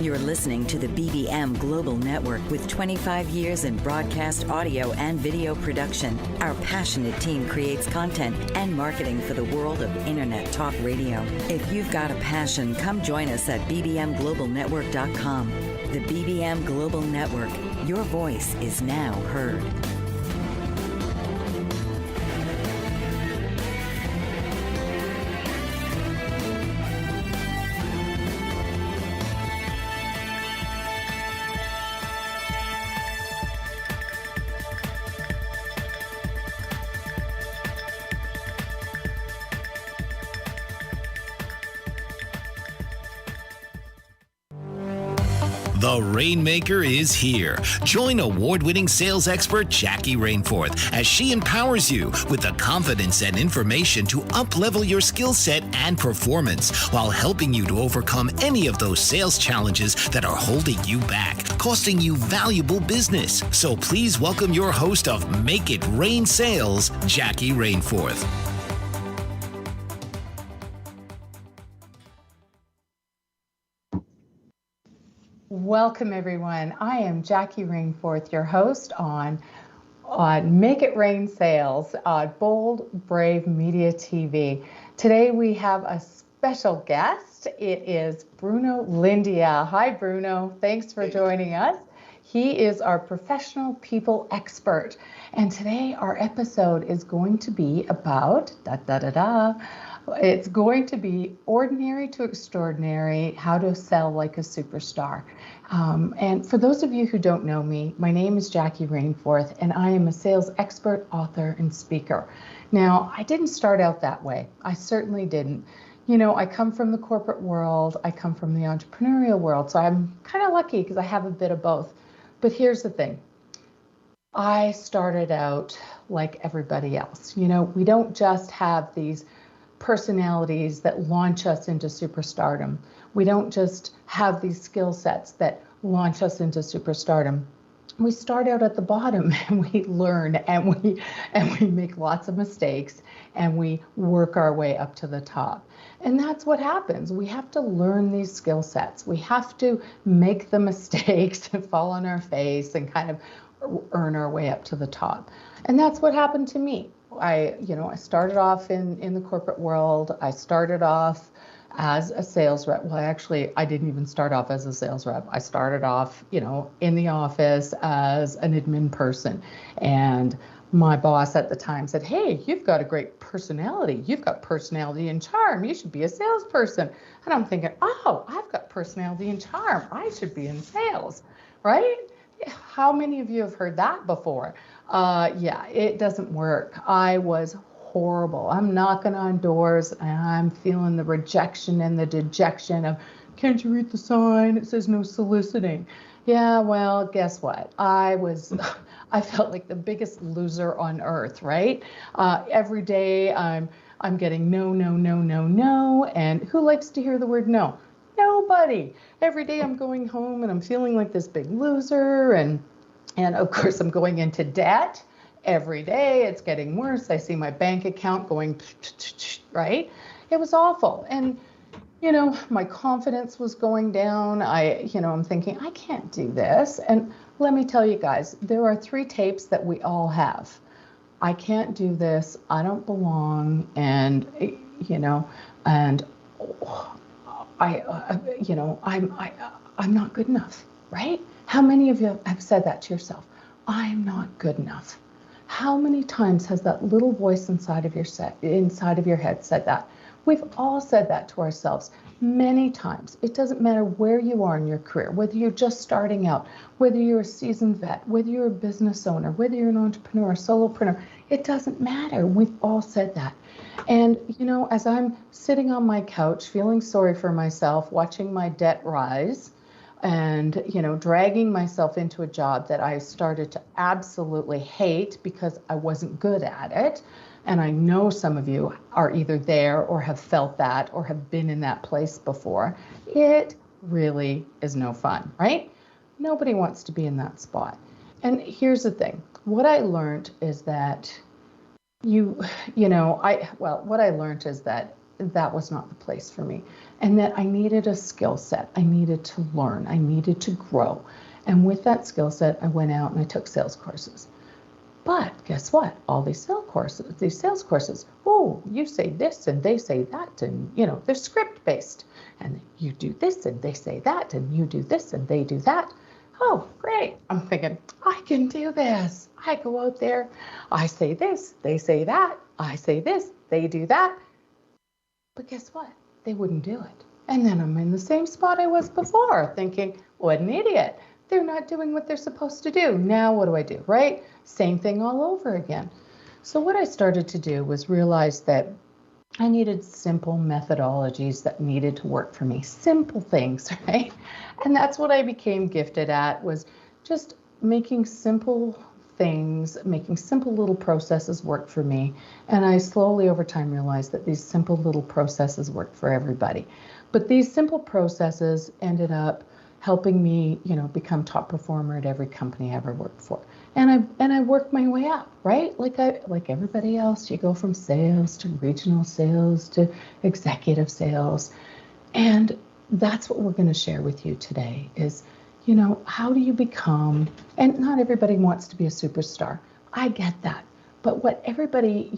You're listening to the BBM Global Network with 25 years in broadcast audio and video production. Our passionate team creates content and marketing for the world of Internet Talk Radio. If you've got a passion, come join us at bbmglobalnetwork.com. The BBM Global Network. Your voice is now heard. The Rainmaker is here. Join award-winning sales expert Jackie Rainforth as she empowers you with the confidence and information to up-level your skill set and performance while helping you to overcome any of those sales challenges that are holding you back, costing you valuable business. So please welcome your host of Make It Rain Sales, Jackie Rainforth. Welcome, everyone. I am Jackie Rainforth, your host on Make It Rain Sales on Bold, Brave Media TV. Today we have a special guest. It is Bruno Lindia. Hi, Bruno. Thanks for joining us. He is our professional people expert. And today our episode is going to be about It's going to be ordinary to extraordinary, how to sell like a superstar. And for those of you who don't know me, my name is Jackie Rainforth, and I am a sales expert, author, and speaker. Now, I didn't start out that way. I certainly didn't. You know, I come from the corporate world. I come from the entrepreneurial world. So I'm kind of lucky because I have a bit of both. But here's the thing. I started out like everybody else. You know, we don't just have these personalities that launch us into superstardom. We don't just have these skill sets that launch us into superstardom. We start out at the bottom and we learn and we make lots of mistakes and we work our way up to the top. And that's what happens. We have to learn these skill sets. We have to make the mistakes and fall on our face and kind of earn our way up to the top. And that's what happened to me. I started off in the corporate world. I started off as a sales rep. Well, actually, I didn't even start off as a sales rep. I started off, in the office as an admin person. And my boss at the time said, "Hey, you've got a great personality. You've got personality and charm. You should be a salesperson." And I'm thinking, "Oh, I've got personality and charm. I should be in sales," right? How many of you have heard that before? Yeah, it doesn't work. I was horrible. I'm knocking on doors and I'm feeling the rejection and the dejection of, "Can't you read the sign? It says no soliciting." Yeah, well, guess what? I felt like the biggest loser on earth, right? Every day I'm getting no, no, no, no, no. And who likes to hear the word no? Nobody. Every day I'm going home and I'm feeling like this big loser. And of course I'm going into debt every day. It's getting worse. I see my bank account going, right? It was awful. And, my confidence was going down. I'm thinking, I can't do this. And let me tell you guys, there are 3 tapes that we all have. I can't do this. I don't belong. And, I'm not good enough, right? How many of you have said that to yourself? I'm not good enough. How many times has that little voice inside of your head said that? We've all said that to ourselves many times. It doesn't matter where you are in your career, whether you're just starting out, whether you're a seasoned vet, whether you're a business owner, whether you're an entrepreneur, a solopreneur, it doesn't matter. We've all said that. And, as I'm sitting on my couch, feeling sorry for myself, watching my debt rise, and, dragging myself into a job that I started to absolutely hate because I wasn't good at it. And I know some of you are either there or have felt that or have been in that place before. It really is no fun, right? Nobody wants to be in that spot. And here's the thing. What I learned is that what I learned is that that was not the place for me. And that I needed a skill set. I needed to learn. I needed to grow. And with that skill set, I went out and I took sales courses. But guess what? All these sales courses, oh, you say this and they say that, and they're script based. And you do this and they say that, and you do this and they do that. Oh, great. I'm thinking, I can do this. I go out there, I say this, they say that, I say this, they do that. But guess what? They wouldn't do it. And then I'm in the same spot I was before, thinking, what an idiot. They're not doing what they're supposed to do. Now what do I do, right? Same thing all over again. So what I started to do was realize that I needed simple methodologies that needed to work for me. Simple things, right? And that's what I became gifted at, was just making simple things, making simple little processes work for me. And I slowly over time realized that these simple little processes work for everybody. But these simple processes ended up helping me, become top performer at every company I ever worked for. And I worked my way up, right? Like everybody else, you go from sales to regional sales to executive sales. And that's what we're going to share with you today is, how do you become, and not everybody wants to be a superstar. I get that. But what everybody,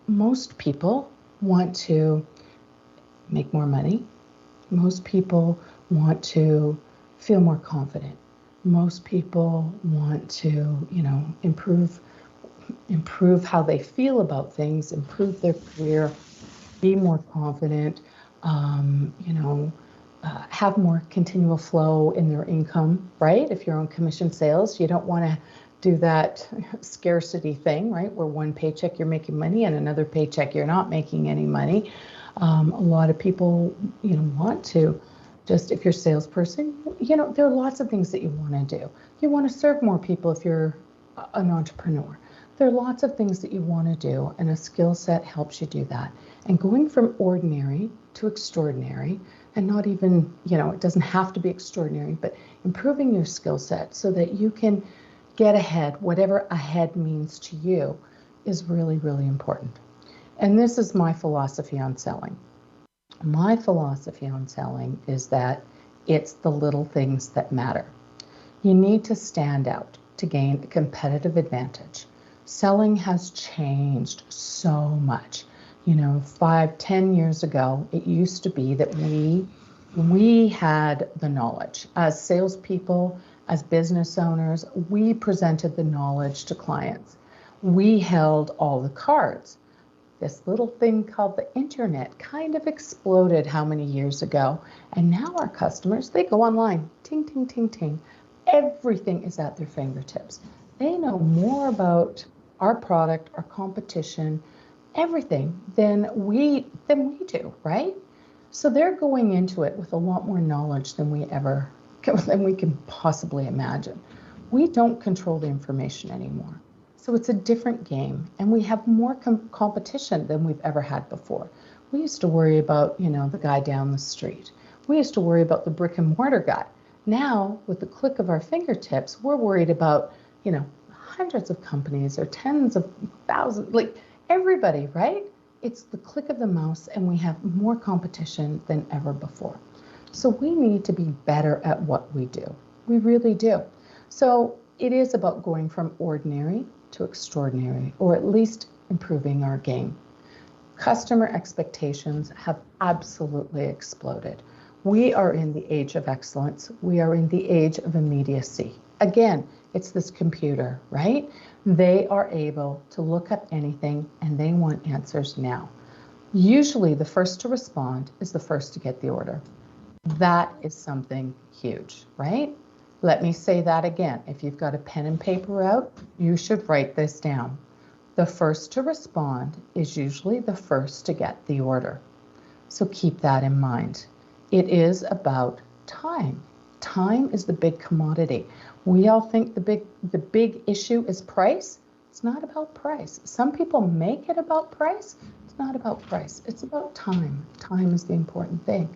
most people want to make more money. Most people want to feel more confident. Most people want to, improve how they feel about things, improve their career, be more confident, have more continual flow in their income, right? If you're on commission sales, you don't want to do that scarcity thing, right? Where one paycheck you're making money and another paycheck you're not making any money. A lot of people, want to just, if you're a salesperson, there are lots of things that you want to do. You want to serve more people if you're an entrepreneur. There are lots of things that you want to do, and a skill set helps you do that. And going from ordinary to extraordinary, and not even, it doesn't have to be extraordinary, but improving your skill set so that you can get ahead, whatever ahead means to you, is really, really important. And this is my philosophy on selling. My philosophy on selling is that it's the little things that matter. You need to stand out to gain a competitive advantage. Selling has changed so much. 5-10 years ago, it used to be that we had the knowledge. As salespeople, as business owners, we presented the knowledge to clients. We held all the cards. This little thing called the internet kind of exploded how many years ago? And now our customers, they go online, ting, ting, ting, ting. Everything is at their fingertips. They know more about our product, our competition, everything than we do, right? So they're going into it with a lot more knowledge than we can possibly imagine. We don't control the information anymore. So it's a different game, and we have more competition than we've ever had before. We used to worry about, the guy down the street. We used to worry about the brick and mortar guy. Now, with the click of our fingertips, we're worried about, hundreds of companies or tens of thousands, like everybody, right? It's the click of the mouse, and we have more competition than ever before. So we need to be better at what we do. We really do. So it is about going from ordinary to extraordinary, or at least improving our game. Customer expectations have absolutely exploded. We are in the age of excellence. We are in the age of immediacy. Again, it's this computer, right? They are able to look up anything, and they want answers now. Usually the first to respond is the first to get the order. That is something huge, right? Let me say that again. If you've got a pen and paper out, you should write this down. The first to respond is usually the first to get the order. So keep that in mind. It is about time. Time is the big commodity. We all think the big issue is price. It's not about price. Some people make it about price. It's not about price. It's about time. Time is the important thing.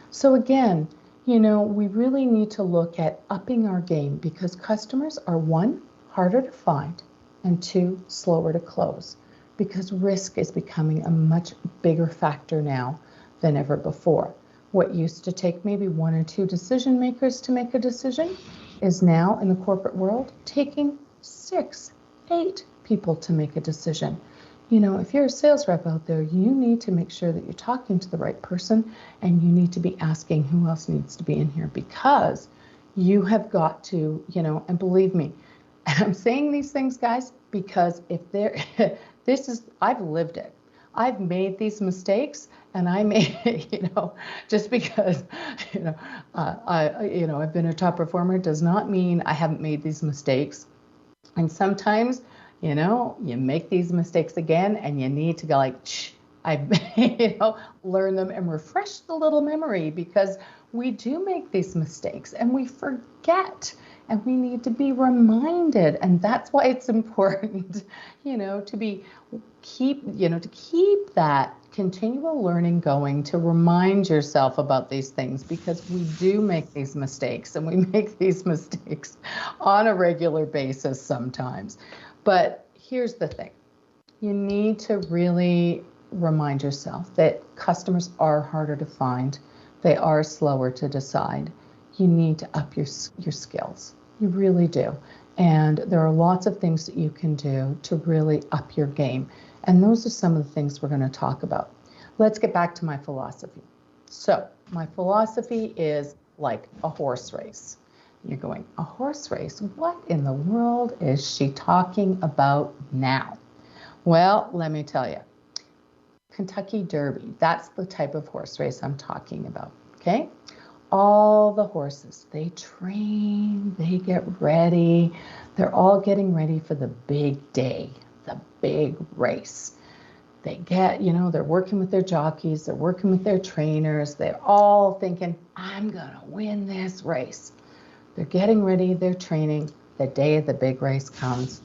So again, we really need to look at upping our game, because customers are, 1, harder to find, and 2, slower to close. because risk is becoming a much bigger factor now than ever before. What used to take maybe 1 or 2 decision makers to make a decision is now in the corporate world taking 6, 8 people to make a decision. You know, if you're a sales rep out there, you need to make sure that you're talking to the right person, and you need to be asking who else needs to be in here, because you have got to, you know, and believe me, I'm saying these things, guys, because if they're, I've lived it. I've made these mistakes, and I made, you know, just because, I've been a top performer does not mean I haven't made these mistakes. And sometimes, you know, you make these mistakes again, and you need to go like, learn them and refresh the little memory, because we do make these mistakes and we forget, and we need to be reminded. And that's why it's important, to keep that continual learning going, to remind yourself about these things, because we do make these mistakes, and we make these mistakes on a regular basis sometimes. But here's the thing. You need to really remind yourself that customers are harder to find. They are slower to decide. You need to up your skills. You really do. And there are lots of things that you can do to really up your game. And those are some of the things we're going to talk about. Let's get back to my philosophy. So my philosophy is like a horse race. You're going, a horse race? What in the world is she talking about now? Well, let me tell you. Kentucky Derby, that's the type of horse race I'm talking about, okay? All the horses, they train, they get ready. They're all getting ready for the big day, the big race. They get, they're working with their jockeys, they're working with their trainers. They're all thinking, I'm going to win this race. They're getting ready, they're training. The day of the big race comes.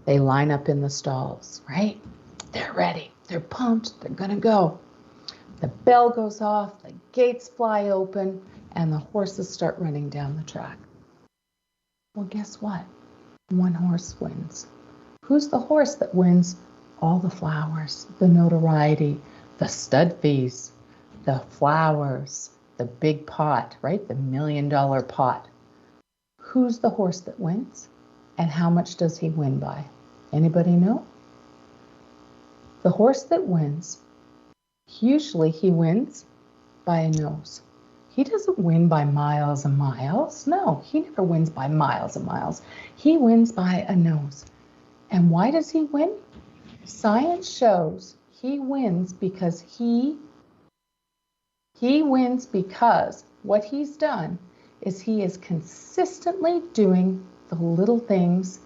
They line up in the stalls, right? They're ready. They're pumped. They're going to go. The bell goes off. The gates fly open. And the horses start running down the track. Well, guess what? One horse wins. Who's the horse that wins all the flowers, the notoriety, the stud fees, the flowers, the big pot, right? The $1 million pot. Who's the horse that wins? And how much does he win by? Anybody know? The horse that wins, usually he wins by a nose. He doesn't win by miles and miles. No, he never wins by miles and miles. He wins by a nose. And why does he win? Science shows he wins because what he's done is he is consistently doing the little things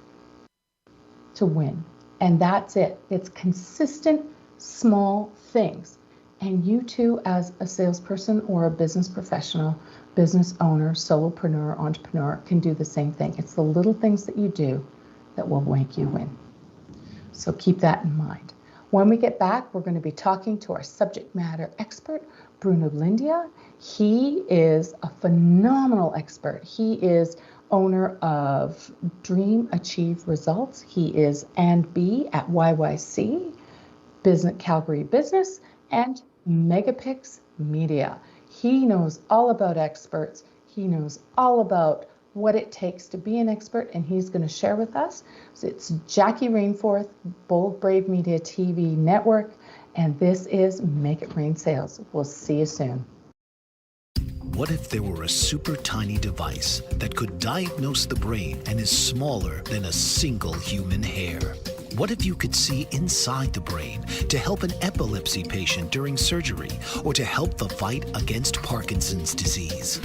to win. And that's it. It's consistent, small things. And you too, as a salesperson or a business professional, business owner, solopreneur, entrepreneur, can do the same thing. It's the little things that you do that will make you win. So keep that in mind. When we get back, we're going to be talking to our subject matter expert, Bruno Lindia. He is a phenomenal expert. He is owner of Dream Achieve Results. He is and B at YYC, Calgary Business, and MegaPixx Media. He knows all about experts. He knows all about what it takes to be an expert, and he's going to share with us. So it's Jackie Rainforth, Bold Brave Media TV Network, and this is Make It Rain Sales. We'll see you soon. What if there were a super tiny device that could diagnose the brain and is smaller than a single human hair? What if you could see inside the brain to help an epilepsy patient during surgery or to help the fight against Parkinson's disease?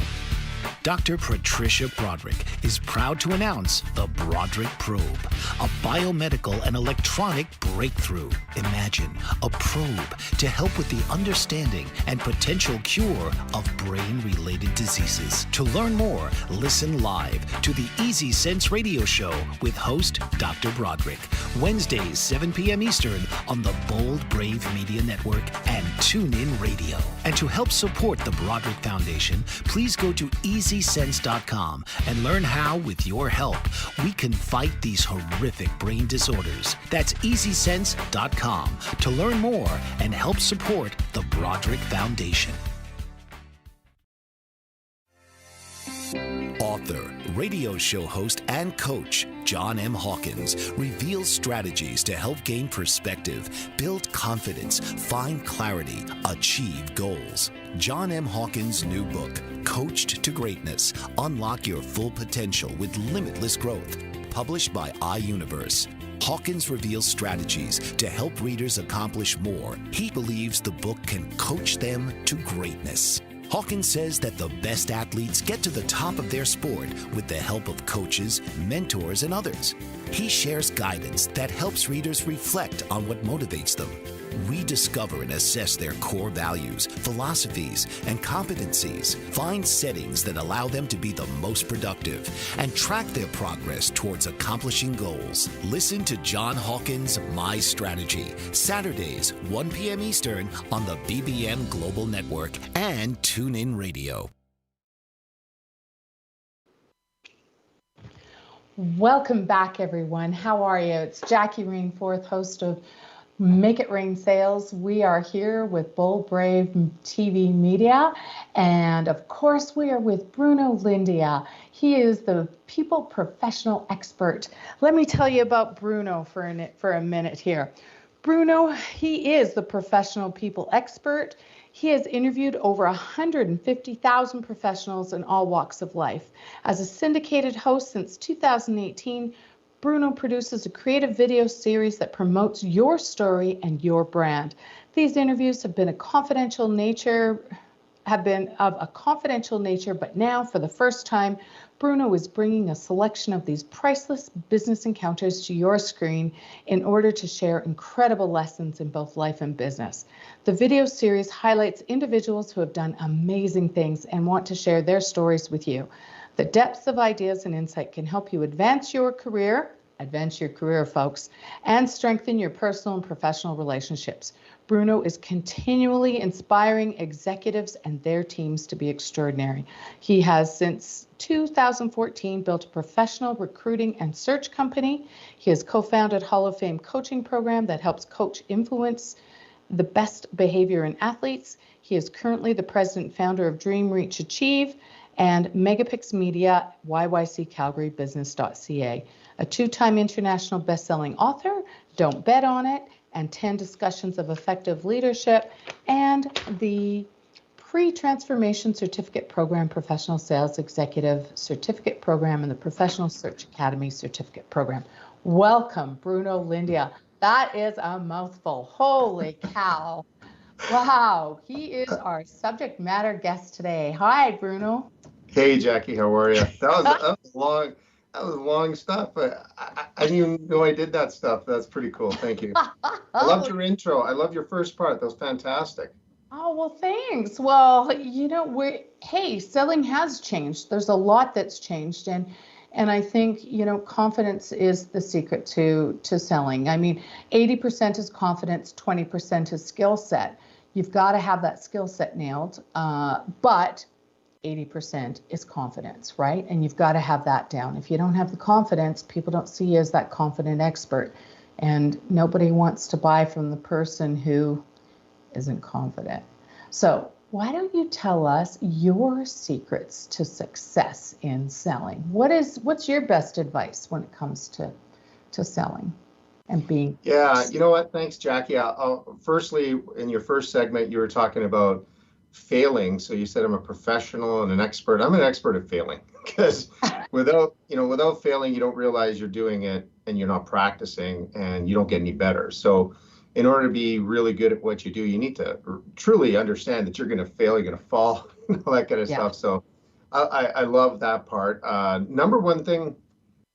Dr. Patricia Broderick is proud to announce the Broderick Probe, a biomedical and electronic breakthrough. Imagine a probe to help with the understanding and potential cure of brain-related diseases. To learn more, listen live to the Easy Sense radio show with host Dr. Broderick, Wednesdays 7 p.m. Eastern on the Bold Brave Media Network and TuneIn Radio. And to help support the Broderick Foundation, please go to Easy EasySense.com and learn how, with your help, we can fight these horrific brain disorders. That's EasySense.com to learn more and help support the Broderick Foundation. Author, radio show host, and coach John M. Hawkins reveals strategies to help gain perspective, build confidence, find clarity, achieve goals. John M. Hawkins' new book, Coached to Greatness, Unlock Your Full Potential with Limitless Growth, published by iUniverse. Hawkins reveals strategies to help readers accomplish more. He believes the book can coach them to greatness. Hawkins says that the best athletes get to the top of their sport with the help of coaches, mentors, and others. He shares guidance that helps readers reflect on what motivates them. We discover and assess their core values, philosophies, and competencies, find settings that allow them to be the most productive, and track their progress towards accomplishing goals. Listen to John Hawkins' My Strategy, Saturdays, 1 p.m. Eastern on the BBM Global Network and TuneIn Radio. Welcome back, everyone. How are you? It's Jackie Rainforth, host of Make It Rain Sales. We are here with Bold Brave TV Media, and of course we are with Bruno Lindia. He is the people professional expert. Let me tell you about Bruno for a minute here. Bruno, he is the professional people expert. He has interviewed over 150,000 professionals in all walks of life. As a syndicated host since 2018, Bruno produces a creative video series that promotes your story and your brand. These interviews have been of a confidential nature, but now for the first time, Bruno is bringing a selection of these priceless business encounters to your screen in order to share incredible lessons in both life and business. The video series highlights individuals who have done amazing things and want to share their stories with you. The depths of ideas and insight can help you advance your career, folks, and strengthen your personal and professional relationships. Bruno is continually inspiring executives and their teams to be extraordinary. He has, since 2014, built a professional recruiting and search company. He has co-founded Hall of Fame coaching program that helps coach influence the best behavior in athletes. He is currently the president and founder of Dream Reach Achieve and MegaPixx Media, yyccalgarybusiness.ca. A two-time international best-selling author, Don't Bet on It, and 10 discussions of effective leadership, and the Pre-Transformation Certificate Program, Professional Sales Executive Certificate Program, and the Professional Search Academy Certificate Program. Welcome, Bruno Lindia. That is a mouthful. Holy cow. Wow, he is our subject matter guest today. Hi, Bruno. Hey, Jackie, how are you? That was long. That was long stuff. I didn't even know I did that stuff. That's pretty cool. Thank you. I loved your intro. I love your first part. That was fantastic. Oh, well, thanks. Well, selling has changed. There's a lot that's changed. And I think, confidence is the secret to selling. I mean, 80% is confidence, 20% is skill set. You've got to have that skill set nailed, but 80% is confidence, right? And you've got to have that down. If you don't have the confidence, people don't see you as that confident expert. And nobody wants to buy from the person who isn't confident. So why don't you tell us your secrets to success in selling? What's your best advice when it comes to selling and being? Yeah, you know what? Thanks, Jackie. Firstly, in your first segment, you were talking about failing. So you said I'm a professional and an expert. I'm an expert at failing because without failing, you don't realize you're doing it and you're not practicing and you don't get any better. So in order to be really good at what you do, you need to truly understand that you're going to fail, you're going to fall, all that kind of stuff. So I love that part. Number one thing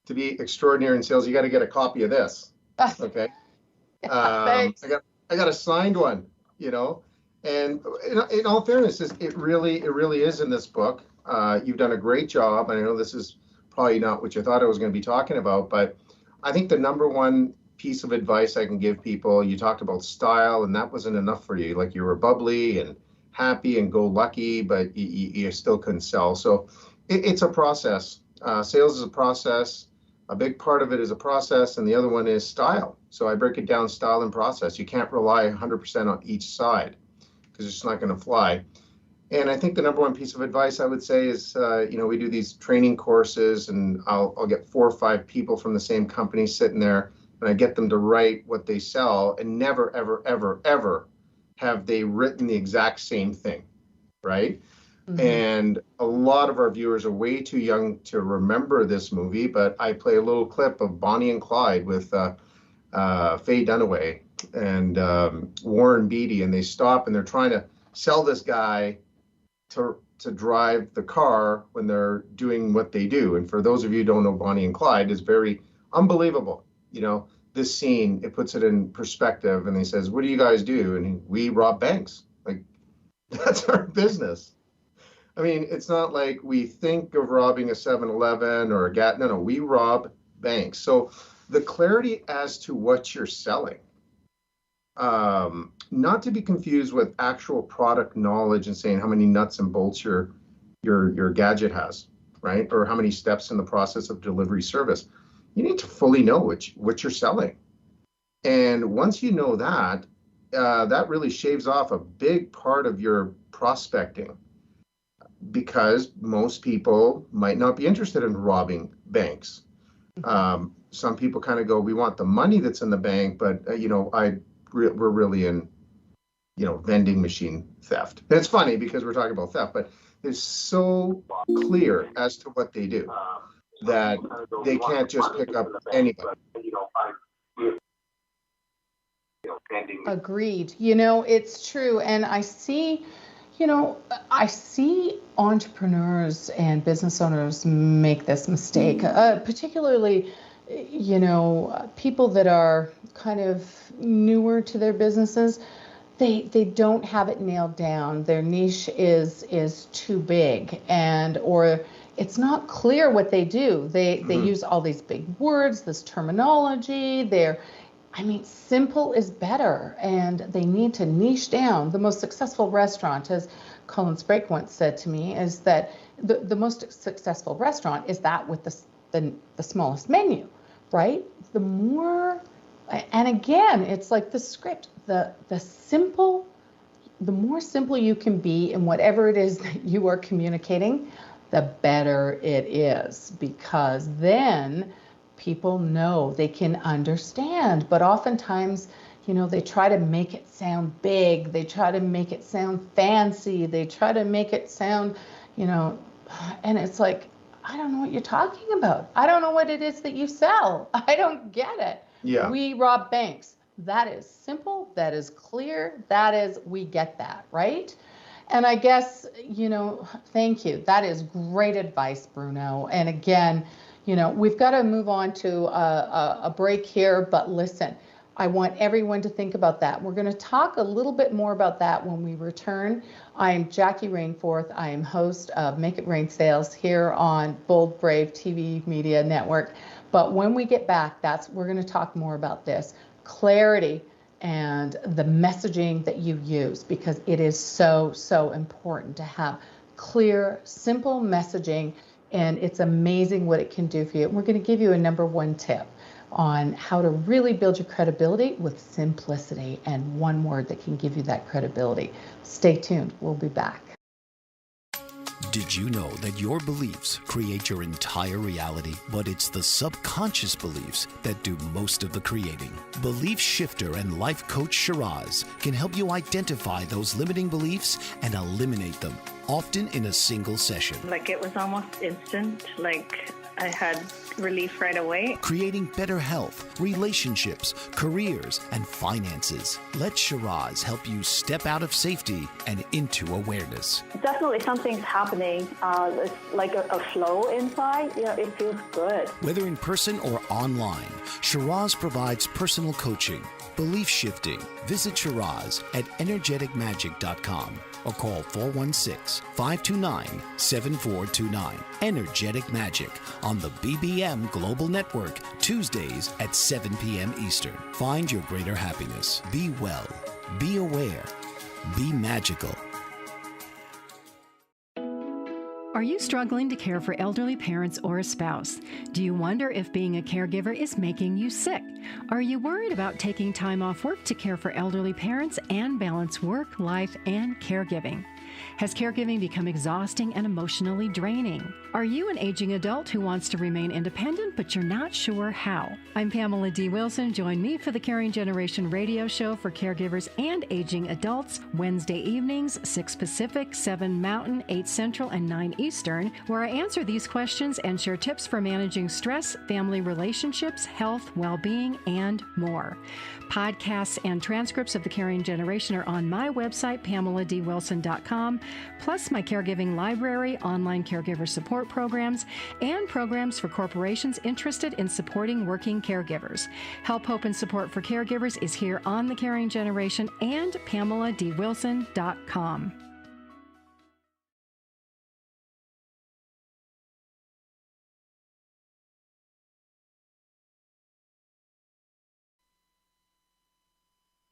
to be extraordinary in sales, you got to get a copy of this. Okay. I got a signed one, And in all fairness, it really is in this book. You've done a great job. And I know this is probably not what you thought I was going to be talking about, but I think the number one piece of advice I can give people, you talked about style, and that wasn't enough for you. Like, you were bubbly and happy and go lucky, but you still couldn't sell. So it's a process. Sales is a process. A big part of it is a process, and the other one is style. So I break it down, style and process. You can't rely 100% on each side because it's just not going to fly. And I think the number one piece of advice I would say is, we do these training courses, and I'll get 4 or 5 people from the same company sitting there, and I get them to write what they sell, and never, ever, ever, ever have they written the exact same thing, right? Mm-hmm. And a lot of our viewers are way too young to remember this movie, but I play a little clip of Bonnie and Clyde with Faye Dunaway and Warren Beatty, and they stop and they're trying to sell this guy to drive the car when they're doing what they do. And for those of you who don't know Bonnie and Clyde, it's very unbelievable. This scene, it puts it in perspective, and he says, "What do you guys do?" And we rob banks. Like, that's our business. I mean, it's not like we think of robbing a 7-Eleven or a Gat. No, we rob banks. So the clarity as to what you're selling, not to be confused with actual product knowledge and saying how many nuts and bolts your gadget has, right? Or how many steps in the process of delivery service. You need to fully know what you're selling. And once you know that, that really shaves off a big part of your prospecting, because most people might not be interested in robbing banks. Some people kind of go, we want the money that's in the bank, but we're really in, vending machine theft. And it's funny because we're talking about theft, but it's so clear as to what they do that they can't just pick up anybody. Agreed. It's true. And I see entrepreneurs and business owners make this mistake, particularly, people that are kind of newer to their businesses. They don't have it nailed down. Their niche is too big, or it's not clear what they do. They use all these big words, this terminology. Simple is better, and they need to niche down. The most successful restaurant, as Colin Sprake once said to me, is that the most successful restaurant is that with the smallest menu, right? The more, and again, it's like the script, the more simple you can be in whatever it is that you are communicating, the better it is, because then people know, they can understand. But oftentimes, they try to make it sound big, they try to make it sound fancy, they try to make it sound, and it's like, I don't know what you're talking about. I don't know what it is that you sell. I don't get it. Yeah. We rob banks. That is simple, that is clear, we get that, right? And I guess, thank you. That is great advice, Bruno. And again, we've got to move on to a break here, but listen, I want everyone to think about that. We're going to talk a little bit more about that when we return. I am Jackie Rainforth. I am host of Make It Rain Sales here on Bold Brave TV Media Network. But when we get back, we're going to talk more about this. Clarity and the messaging that you use, because it is so, so important to have clear, simple messaging, and it's amazing what it can do for you. And we're going to give you a number one tip on how to really build your credibility with simplicity, and one word that can give you that credibility. Stay tuned. We'll be back. Did you know that your beliefs create your entire reality, but it's the subconscious beliefs that do most of the creating? Belief shifter and life coach Shiraz can help you identify those limiting beliefs and eliminate them, often in a single session. It was almost instant, I had relief right away. Creating better health, relationships, careers, and finances. Let Shiraz help you step out of safety and into awareness. Definitely something's happening. It's like a flow inside. It feels good. Whether in person or online, Shiraz provides personal coaching, belief shifting. Visit Shiraz at energeticmagic.com or call 416-529-7429. Energetic Magic on the BBM Global Network, Tuesdays at 7 p.m. Eastern. Find your greater happiness. Be well. Be aware. Be magical. Are you struggling to care for elderly parents or a spouse? Do you wonder if being a caregiver is making you sick? Are you worried about taking time off work to care for elderly parents and balance work, life, and caregiving? Has caregiving become exhausting and emotionally draining? Are you an aging adult who wants to remain independent, but you're not sure how? I'm Pamela D. Wilson. Join me for the Caring Generation radio show for caregivers and aging adults, Wednesday evenings, 6 Pacific, 7 Mountain, 8 Central, and 9 Eastern, where I answer these questions and share tips for managing stress, family relationships, health, well-being, and more. Podcasts and transcripts of the Caring Generation are on my website, PamelaDWilson.com, plus my caregiving library, online caregiver support programs, and programs for corporations interested in supporting working caregivers. Help, hope, and support for caregivers is here on the Caring Generation and PamelaDWilson.com.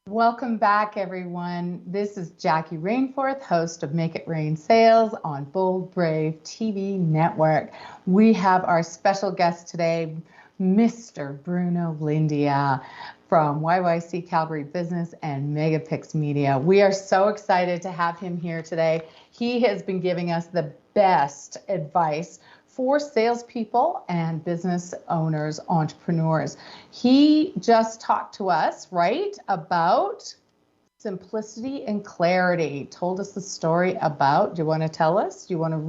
Welcome back, everyone. This is Jackie Rainforth, host of Make It Rain Sales on Bold Brave TV Network. We have our special guest today, Mr. Bruno Lindia from YYC Calgary Business and MegaPixx Media. We are so excited to have him here today. He has been giving us the best advice for salespeople and business owners, entrepreneurs. He just talked to us, right, about simplicity and clarity. Told us the story about, do you want to tell us? Do you want to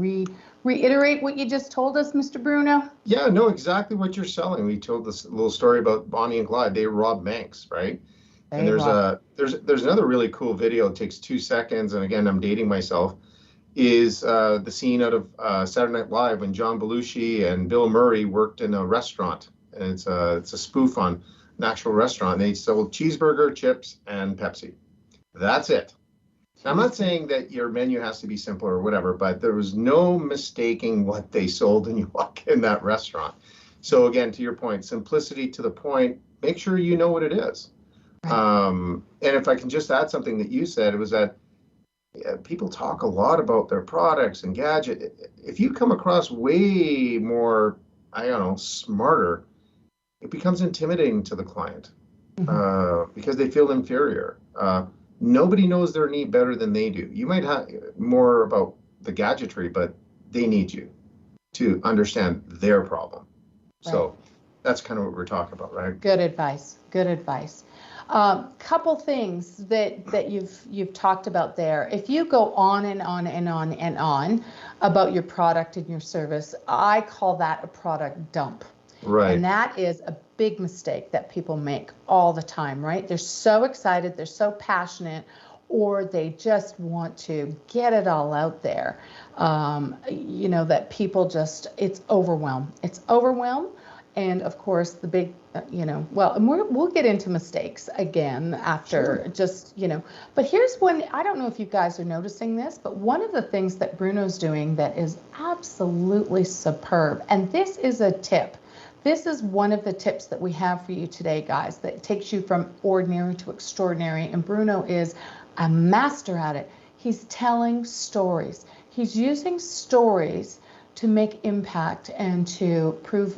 reiterate what you just told us, Mr. Bruno? Yeah, no, exactly what you're selling. We told this little story about Bonnie and Clyde. They robbed banks, right? And there's another really cool video. It takes 2 seconds. And again, I'm dating myself. Is the scene out of Saturday Night Live when John Belushi and Bill Murray worked in a restaurant. And it's a spoof on an actual restaurant. They sold cheeseburger, chips, and Pepsi. That's it. Now, I'm not saying that your menu has to be simple or whatever, but there was no mistaking what they sold when you walk in that restaurant. So again, to your point, simplicity to the point, make sure you know what it is. And if I can just add something that you said, it was that people talk a lot about their products and gadget. If you come across way more, smarter, it becomes intimidating to the client because they feel inferior. Nobody knows their need better than they do. You might have more about the gadgetry, but they need you to understand their problem. Right. So that's kind of what we're talking about, right? Good advice. Good advice. Couple things that you've talked about there. If you go on and on and on and on about your product and your service, I call that a product dump. Right. And that is a big mistake that people make all the time, right? They're so excited, they're so passionate, or they just want to get it all out there. That people just, it's overwhelm. It's overwhelm. And of course, the big, and we'll get into mistakes again after but here's one, I don't know if you guys are noticing this, but one of the things that Bruno's doing that is absolutely superb, and this is a tip. This is one of the tips that we have for you today, guys, that takes you from ordinary to extraordinary. And Bruno is a master at it. He's telling stories. He's using stories to make impact and to prove,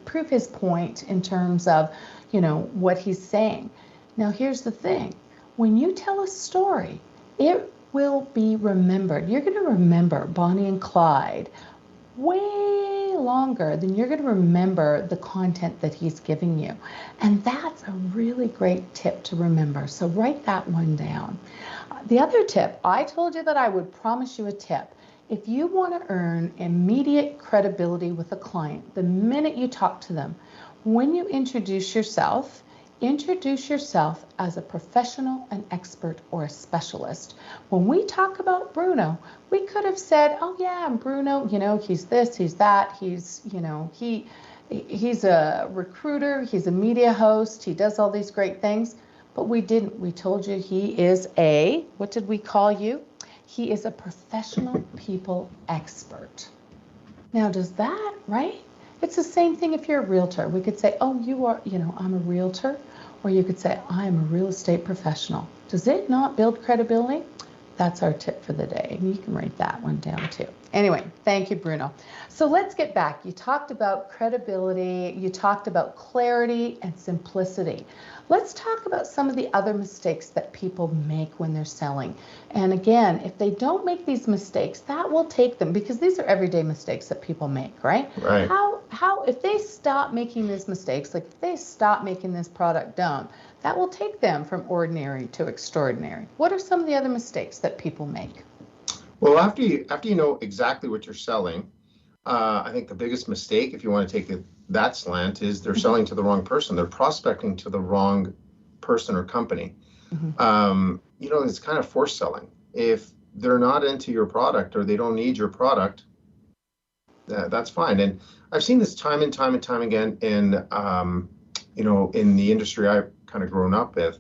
prove his point in terms of, what he's saying. Now, here's the thing. When you tell a story, it will be remembered. You're going to remember Bonnie and Clyde way longer than you're going to remember the content that he's giving you. And that's a really great tip to remember. So write that one down. The other tip, I told you that I would promise you a tip. If you want to earn immediate credibility with a client, the minute you talk to them, when you introduce yourself as a professional, an expert, or a specialist. When we talk about Bruno, we could have said, oh yeah, Bruno, he's this, he's that, he's a recruiter, he's a media host, he does all these great things, but we didn't. We told you he is what did we call you? He is a professional people expert. Now, does that, right? It's the same thing if you're a realtor. We could say, oh, you are, I'm a realtor. Or you could say, I'm a real estate professional. Does it not build credibility? That's our tip for the day. You can write that one down too. Anyway, thank you, Bruno. So let's get back. You talked about credibility, you talked about clarity and simplicity. Let's talk about some of the other mistakes that people make when they're selling. And again, if they don't make these mistakes, that will take them, because these are everyday mistakes that people make, right? Right. How if they stop making these mistakes, like if they stop making this product dumb, that will take them from ordinary to extraordinary. What are some of the other mistakes that people make? Well, after you know exactly what you're selling, I think the biggest mistake, if you want to take that slant, is they're selling to the wrong person. They're prospecting to the wrong person or company. It's kind of forced selling. If they're not into your product or they don't need your product, that's fine. And I've seen this time and time again in the industry I've kind of grown up with.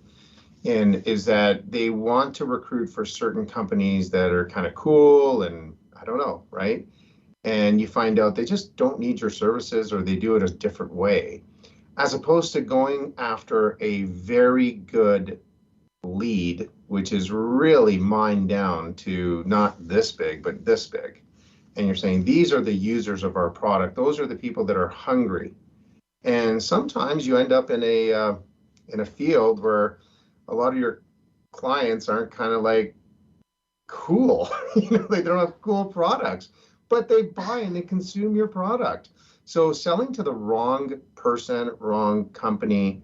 And is that they want to recruit for certain companies that are kind of cool and I don't know, right? And you find out they just don't need your services, or they do it a different way, as opposed to going after a very good lead, which is really mined down to not this big, but this big. And you're saying, these are the users of our product. Those are the people that are hungry. And sometimes you end up in a field where a lot of your clients aren't kind of like cool. They don't have cool products, but they buy and they consume your product. So selling to the wrong person, wrong company,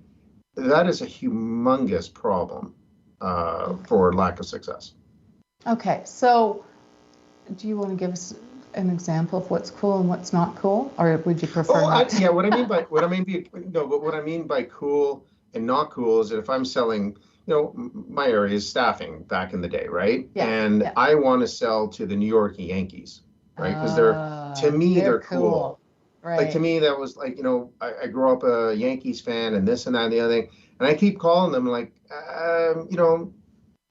that is a humongous problem for lack of success. Okay, so do you want to give us an example of what's cool and what's not cool, or would you prefer not to? Yeah, what I mean by cool and not cool is that if I'm selling, my area is staffing back in the day, right? Yeah, and yeah. I want to sell to the New York Yankees, right? Because they're cool. Right. Like to me, that was like, I grew up a Yankees fan and this and that and the other thing. And I keep calling them like, we don't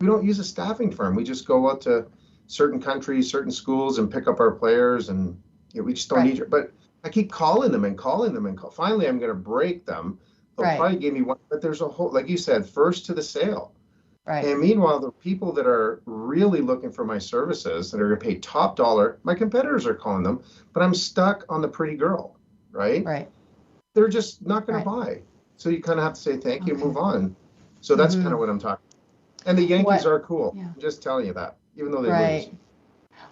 use a staffing firm. We just go out to certain countries, certain schools and pick up our players, and we just don't need you. But I keep calling them and finally I'm going to break them. They'll probably give me one, but there's a whole, like you said, first to the sale. Right. And meanwhile, the people that are really looking for my services that are going to pay top dollar, my competitors are calling them, but I'm stuck on the pretty girl, right? Right. They're just not going to buy. So you kind of have to say thank you, move on. So that's kind of what I'm talking about. And the Yankees are cool. Yeah. I'm just telling you that, even though they lose.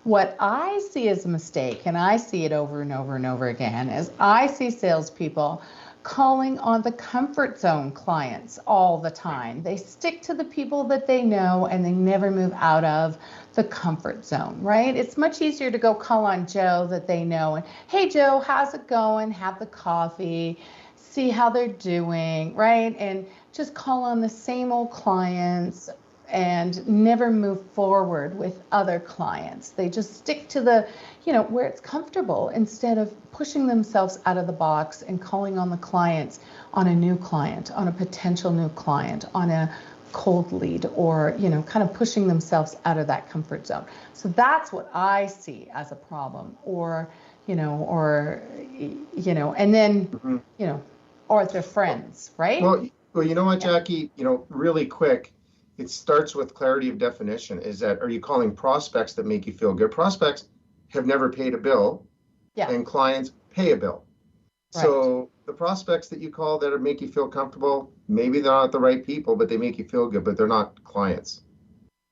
What I see as a mistake, and I see it over and over and over again, is I see salespeople calling on the comfort zone clients all the time. They stick to the people that they know and they never move out of the comfort zone, right? It's much easier to go call on Joe that they know and, hey Joe, how's it going? Have the coffee, see how they're doing, right? And just call on the same old clients and never move forward with other clients. They just stick to the, where it's comfortable, instead of pushing themselves out of the box and calling on the clients, on a new client, on a potential new client, on a cold lead, or, kind of pushing themselves out of that comfort zone. So that's what I see as a problem, or and then, or their friends, right? Well, you know what, Jackie, really quick, it starts with clarity of definition. Is that, are you calling prospects that make you feel good? Prospects have never paid a bill, and clients pay a bill. Right. So the prospects that you call that make you feel comfortable, maybe they're not the right people, but they make you feel good, but they're not clients,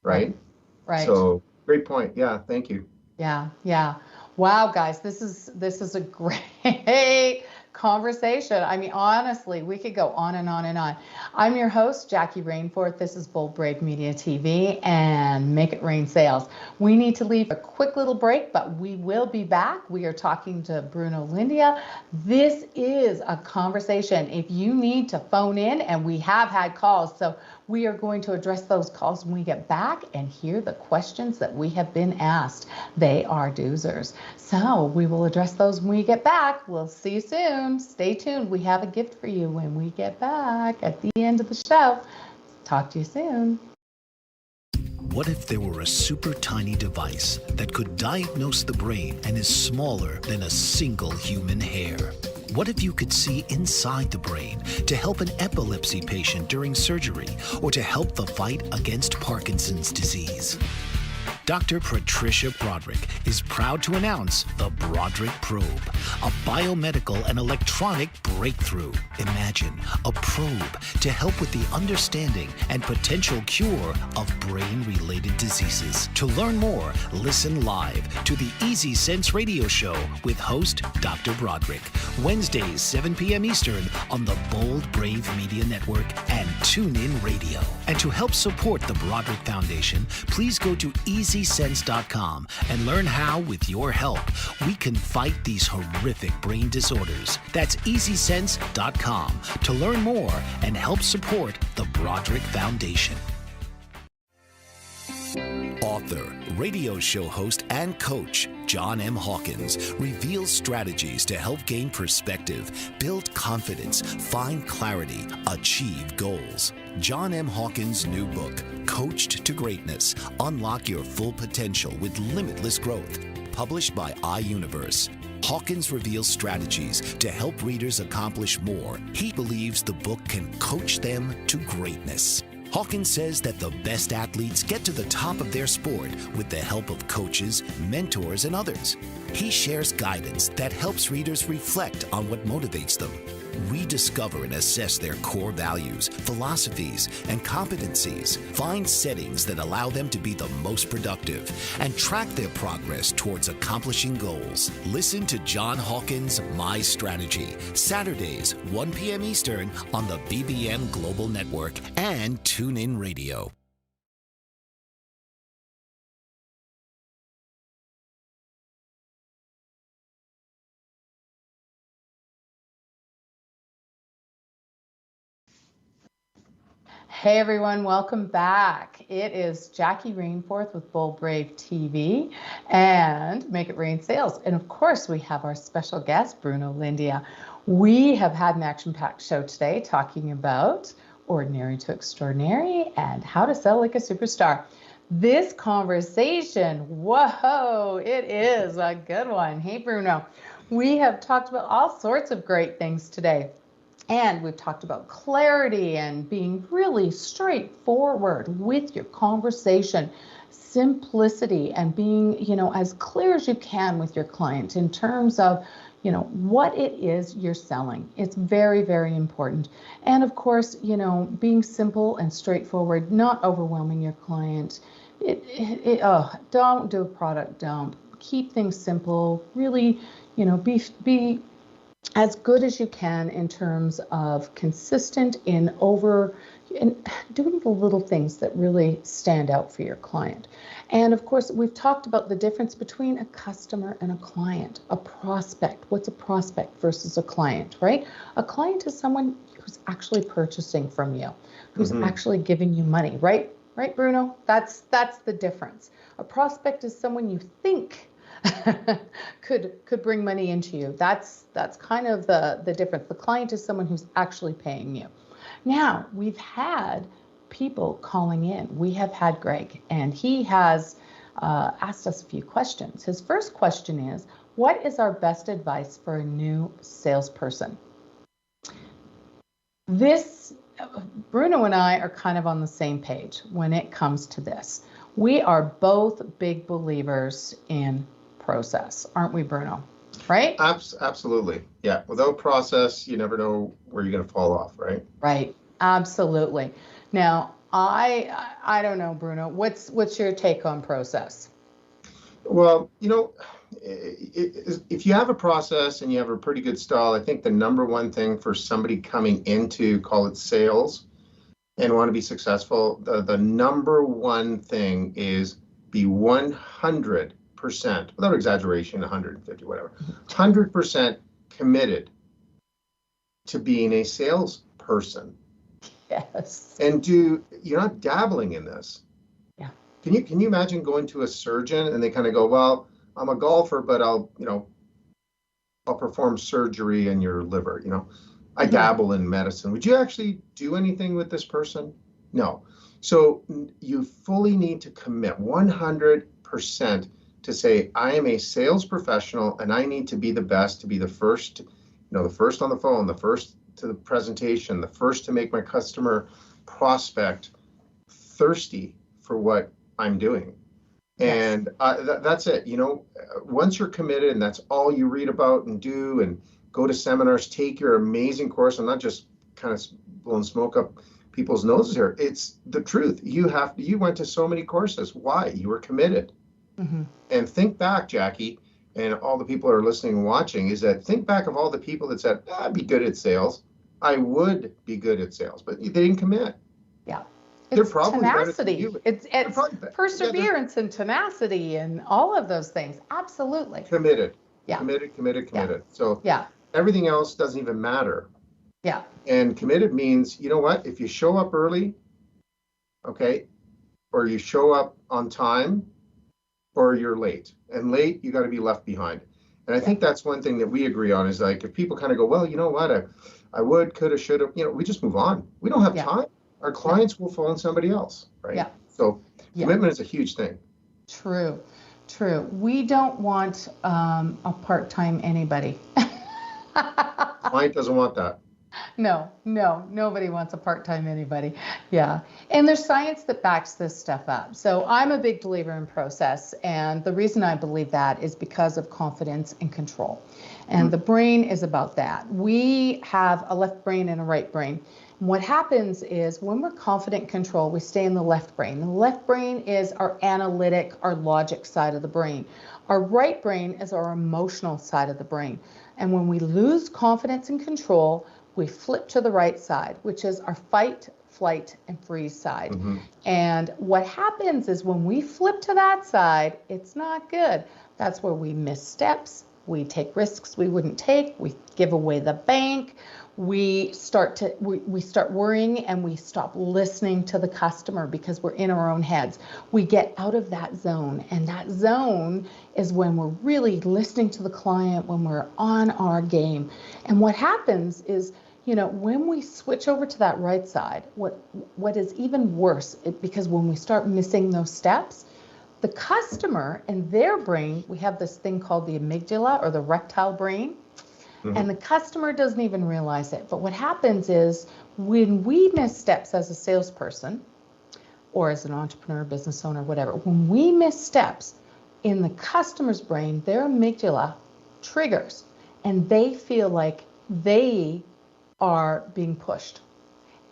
right? Right. So great point. Yeah, thank you. Yeah. Wow, guys, this is a great conversation. I mean, honestly, we could go on and on and on. I'm your host, Jackie Rainforth. This is Bold Brave Media TV and Make It Rain Sales. We need to leave a quick little break, but we will be back. We are talking to Bruno Lindia. This is a conversation. If you need to phone in, and we have had calls, so we are going to address those calls when we get back and hear the questions that we have been asked. They are doozers. So we will address those when we get back. We'll see you soon. Stay tuned. We have a gift for you when we get back at the end of the show. Talk to you soon. What if there were a super tiny device that could diagnose the brain and is smaller than a single human hair? What if you could see inside the brain to help an epilepsy patient during surgery, or to help the fight against Parkinson's disease? Dr. Patricia Broderick is proud to announce the Broaddrick Probe, a biomedical and electronic breakthrough. Imagine a probe to help with the understanding and potential cure of brain-related diseases. To learn more, listen live to the Easy Sense radio show with host Dr. Broderick, Wednesdays 7 p.m. Eastern on the Bold Brave Media Network and TuneIn Radio. And to help support the Broderick Foundation, please go to EasySense.com and learn how, with your help, we can fight these horrific brain disorders. That's EasySense.com to learn more and help support the Broderick Foundation. Author, radio show host, and coach John M. Hawkins reveals strategies to help gain perspective, build confidence, find clarity, achieve goals. John M. Hawkins' new book, Coached to Greatness, Unlock Your Full Potential with Limitless Growth, published by iUniverse. Hawkins reveals strategies to help readers accomplish more. He believes the book can coach them to greatness. Hawkins says that the best athletes get to the top of their sport with the help of coaches, mentors, and others. He shares guidance that helps readers reflect on what motivates them, rediscover and assess their core values, philosophies, and competencies, find settings that allow them to be the most productive, and track their progress towards accomplishing goals. Listen to John Hawkins' My Strategy, Saturdays, 1 p.m. Eastern on the BBM Global Network and TuneIn Radio. Hey everyone, welcome back. It is Jackie Rainforth with Bold Brave TV and Make It Rain Sales. And of course, we have our special guest, Bruno Lindia. We have had an action-packed show today talking about ordinary to extraordinary and how to sell like a superstar. This conversation, whoa, it is a good one. Hey Bruno, we have talked about all sorts of great things today. And we've talked about clarity and being really straightforward with your conversation, simplicity, and being, as clear as you can with your client in terms of, what it is you're selling. It's very, very important. And of course, being simple and straightforward, not overwhelming your client. Don't do a product dump. Keep things simple. Really, be as good as you can in terms of consistent in doing the little things that really stand out for your client. And of course, we've talked about the difference between a customer and a client, a prospect. What's a prospect versus a client, right? A client is someone who's actually purchasing from you, who's actually giving you money, right? Right, Bruno? That's the difference. A prospect is someone you think could bring money into you. That's kind of the difference. The client is someone who's actually paying you. Now, we've had people calling in. We have had Greg, and he has asked us a few questions. His first question is, what is our best advice for a new salesperson? Bruno and I are kind of on the same page when it comes to this. We are both big believers in process, aren't we, Bruno? Right? Absolutely. Yeah. Without process, you never know where you're going to fall off, right? Right. Absolutely. Now, I don't know, Bruno. What's your take on process? Well, if you have a process and you have a pretty good style, I think the number one thing for somebody coming into, call it sales, and want to be successful, the number one thing is be 100%, without exaggeration, 150, whatever, 100% committed to being a salesperson. Yes. And you're not dabbling in this. Yeah. Can you imagine going to a surgeon and they kind of go, well, I'm a golfer, but I'll perform surgery in your liver, I dabble in medicine. Would you actually do anything with this person? No. So you fully need to commit 100% to say, I am a sales professional and I need to be the best, to be the first, the first on the phone, the first to the presentation, the first to make my customer prospect thirsty for what I'm doing. And that's it. Once you're committed and that's all you read about and do and go to seminars, take your amazing course. I'm not just kind of blowing smoke up people's noses here. It's the truth. You went to so many courses. Why? You were committed. Mm-hmm. And think back, Jackie, and all the people who are listening and watching, is that think back of all the people that said, I'd be good at sales. I would be good at sales, but they didn't commit. Yeah. They're It's probably tenacity. It's perseverance and tenacity and all of those things. Absolutely. Committed. Yeah. Committed. Yeah. So Yeah. everything else doesn't even matter. Yeah. And committed means, you know what? If you show up early, okay, or you show up on time, or you're late. And late, you got to be left behind. And I think that's one thing that we agree on is like, if people kind of go, well, you know what? I would, could have, should have, we just move on. We don't have time. Our clients will phone somebody else, right? Yeah. So commitment is a huge thing. True. We don't want a part-time anybody. Client doesn't want that. No, nobody wants a part-time anybody. Yeah. And there's science that backs this stuff up. So I'm a big believer in process. And the reason I believe that is because of confidence and control. And the brain is about that. We have a left brain and a right brain. And what happens is when we're confident in control, we stay in the left brain. And the left brain is our analytic, our logic side of the brain. Our right brain is our emotional side of the brain. And when we lose confidence and control, we flip to the right side, which is our fight, flight, and freeze side. Mm-hmm. And what happens is when we flip to that side, it's not good. That's where we miss steps. We take risks we wouldn't take. We give away the bank. We start worrying and we stop listening to the customer because we're in our own heads. We get out of that zone, and that zone is when we're really listening to the client, when we're on our game. And what happens is, when we switch over to that right side, what is even worse, because when we start missing those steps, the customer and their brain, we have this thing called the amygdala or the reptile brain. Mm-hmm. And the customer doesn't even realize it. But what happens is when we miss steps as a salesperson or as an entrepreneur, business owner, whatever, when we miss steps in the customer's brain, their amygdala triggers and they feel like they are being pushed.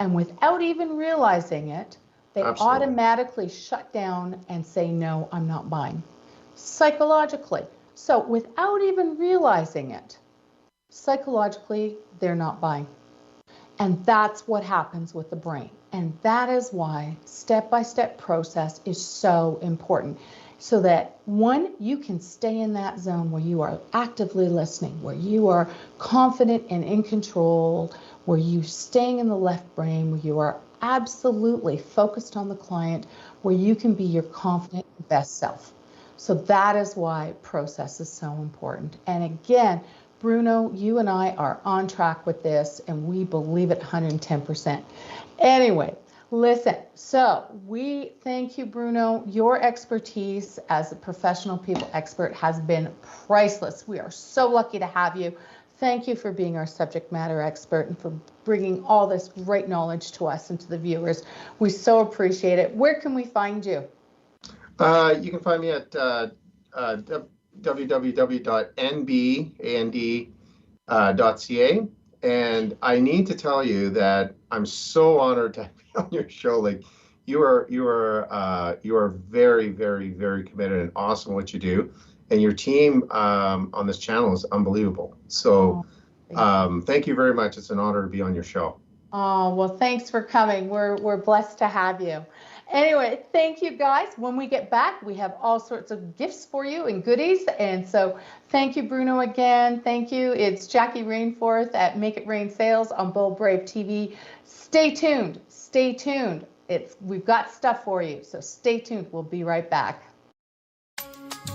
And without even realizing it, they automatically shut down and say, no, I'm not buying. Psychologically. So without even realizing it, psychologically, they're not buying. And that's what happens with the brain. And that is why step-by-step process is so important. So that, one, you can stay in that zone where you are actively listening, where you are confident and in control, where you're staying in the left brain, where you are absolutely focused on the client, where you can be your confident best self. So that is why process is so important. And again, Bruno, you and I are on track with this, and we believe it 110%. Anyway, listen, so we thank you, Bruno. Your expertise as a professional people expert has been priceless. We are so lucky to have you. Thank you for being our subject matter expert and for bringing all this great knowledge to us and to the viewers. We so appreciate it. Where can we find you? You can find me at www.nband.ca. And I need to tell you that I'm so honored to be on your show. Like you are very, very, very committed and awesome what you do. And your team on this channel is unbelievable. So thank you very much. It's an honor to be on your show. Oh, well, thanks for coming. We're blessed to have you. Anyway, thank you guys. When we get back, we have all sorts of gifts for you and goodies. And so thank you, Bruno, again. Thank you. It's Jackie Rainforth at Make It Rain Sales on Bold Brave TV. Stay tuned. Stay tuned. We've got stuff for you. So stay tuned. We'll be right back.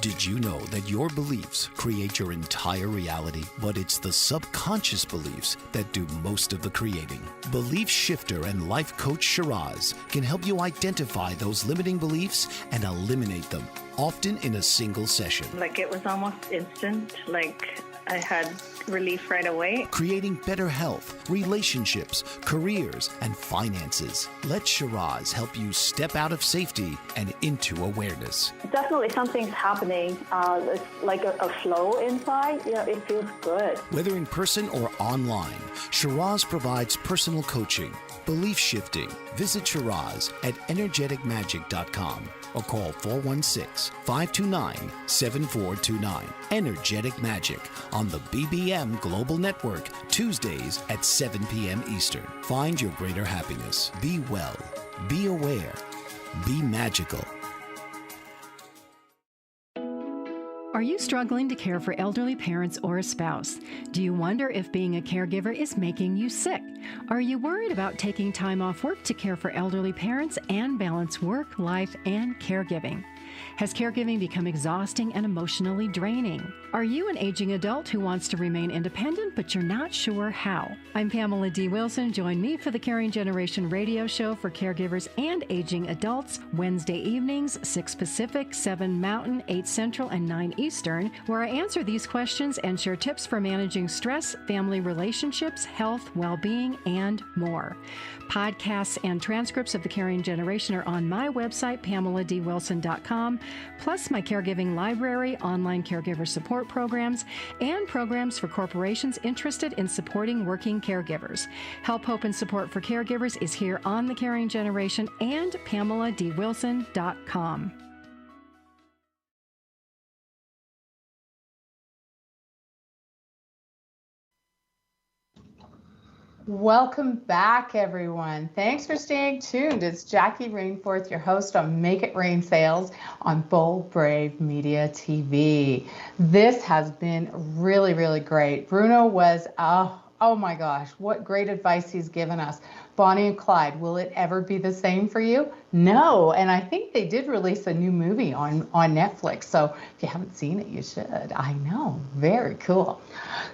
Did you know that your beliefs create your entire reality, but it's the subconscious beliefs that do most of the creating? Belief shifter and life coach Shiraz can help you identify those limiting beliefs and eliminate them, often in a single session. Like it was almost instant. Like I had relief right away. Creating better health, relationships, careers, and finances. Let Shiraz help you step out of safety and into awareness. Definitely something's happening. It's like a flow inside. It feels good. Whether in person or online, Shiraz provides personal coaching, belief shifting. Visit Shiraz at energeticmagic.com or call 416-529-7429. Energetic Magic on the BBM Global Network, Tuesdays at 7 p.m. Eastern. Find your greater happiness. Be well. Be aware. Be magical. Are you struggling to care for elderly parents or a spouse? Do you wonder if being a caregiver is making you sick? Are you worried about taking time off work to care for elderly parents and balance work, life, and caregiving? Has caregiving become exhausting and emotionally draining? Are you an aging adult who wants to remain independent, but you're not sure how? I'm Pamela D. Wilson. Join me for the Caring Generation radio show for caregivers and aging adults, Wednesday evenings, 6 Pacific, 7 Mountain, 8 Central, and 9 Eastern, where I answer these questions and share tips for managing stress, family relationships, health, well-being, and more. Podcasts and transcripts of the Caring Generation are on my website, PamelaDWilson.com, plus my caregiving library, online caregiver support programs, and programs for corporations interested in supporting working caregivers. Help, hope, and support for caregivers is here on the Caring Generation and PamelaDWilson.com. Welcome back, everyone. Thanks for staying tuned. It's Jackie Rainforth, your host on Make It Rain Sales on Bold Brave Media TV. This has been really, really great. Bruno was, oh my gosh, what great advice he's given us. Bonnie and Clyde, will it ever be the same for you? No, and I think they did release a new movie on Netflix, so if you haven't seen it, you should. I know, very cool.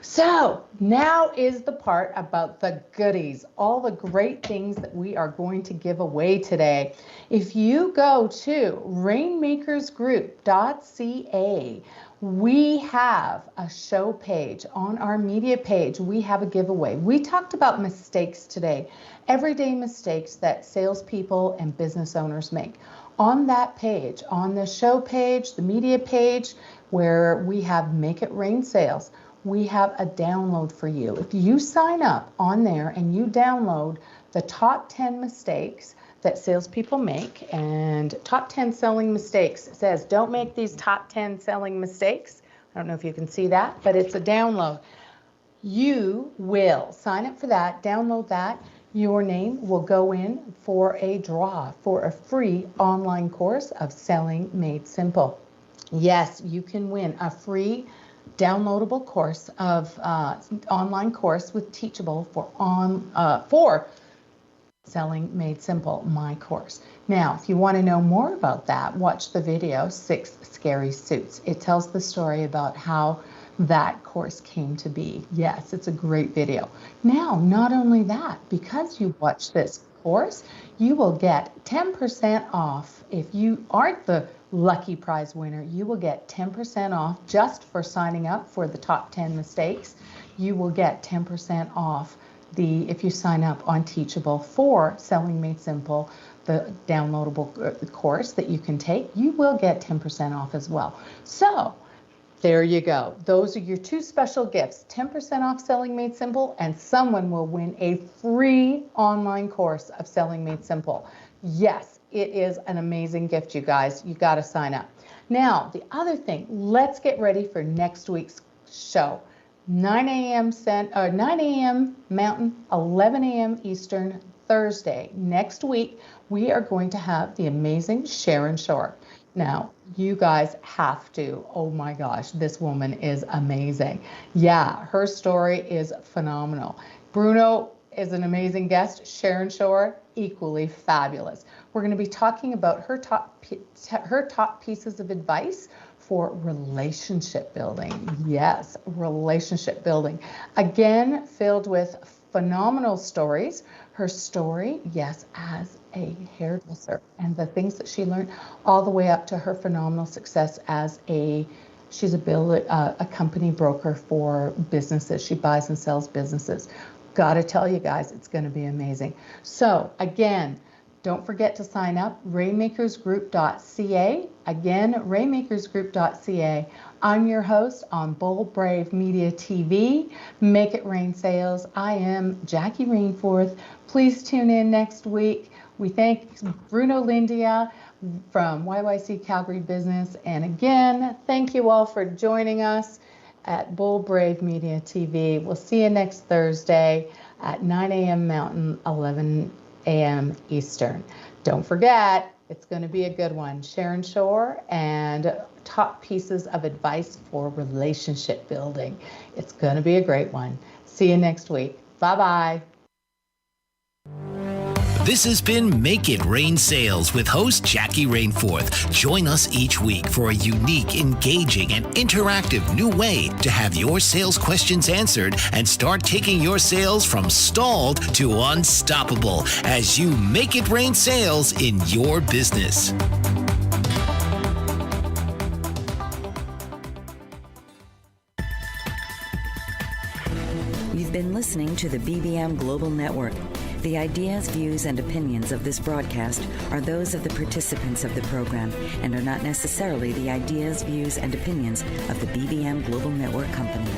So now is the part about the goodies, all the great things that we are going to give away today. If you go to rainmakersgroup.ca, we have a show page. On our media page, we have a giveaway. We talked about mistakes today, everyday mistakes that salespeople and business owners make. On that page, on the show page, the media page, where we have Make It Rain Sales, we have a download for you. If you sign up on there and you download the top 10 mistakes that salespeople make, and top 10 selling mistakes, it says don't make these top 10 selling mistakes. I don't know if you can see that, but it's a download. You will sign up for that, download that. Your name will go in for a draw for a free online course of Selling Made Simple. Yes, you can win a free downloadable course of online course with Teachable for Selling Made Simple, my course. Now, if you want to know more about that, watch the video, 6 Scary Suits. It tells the story about how that course came to be. Yes, it's a great video. Now, not only that, because you watch this course, you will get 10% off. If you aren't the lucky prize winner, you will get 10% off just for signing up for the top 10 mistakes. You will get 10% off if you sign up on Teachable for Selling Made Simple, the downloadable course that you can take. You will get 10% off as well. So there you go. Those are your 2 special gifts, 10% off Selling Made Simple, and someone will win a free online course of Selling Made Simple. Yes, it is an amazing gift, you guys. You got to sign up. Now, the other thing, let's get ready for next week's show. 9 a.m. Mountain, 11 a.m. Eastern, Thursday. Next week, we are going to have the amazing Sharon Shore. Now, you guys have to. Oh my gosh, this woman is amazing. Yeah, her story is phenomenal. Bruno is an amazing guest. Sharon Shore, equally fabulous. We're going to be talking about her top pieces of advice for relationship building. Yes, relationship building. Again, filled with phenomenal stories. Her story, yes, as a hairdresser and the things that she learned all the way up to her phenomenal success as a She's a company broker for businesses. She buys and sells businesses. Got to tell you guys, it's going to be amazing. So again, don't forget to sign up, rainmakersgroup.ca. Again, rainmakersgroup.ca. I'm your host on Bold Brave Media TV, Make It Rain Sales. I am Jackie Rainforth. Please tune in next week. We thank Bruno Lindia from YYC Calgary Business. And again, thank you all for joining us at Bold Brave Media TV. We'll see you next Thursday at 9 a.m. Mountain, 11 a.m. Eastern. Don't forget, it's going to be a good one. Sharon Shore and top pieces of advice for relationship building. It's going to be a great one. See you next week. Bye-bye. This has been Make It Rain Sales with host Jackie Rainforth. Join us each week for a unique, engaging, and interactive new way to have your sales questions answered and start taking your sales from stalled to unstoppable as you make it rain sales in your business. You've been listening to the BBM Global Network. The ideas, views, and opinions of this broadcast are those of the participants of the program and are not necessarily the ideas, views, and opinions of the BBM Global Network Company.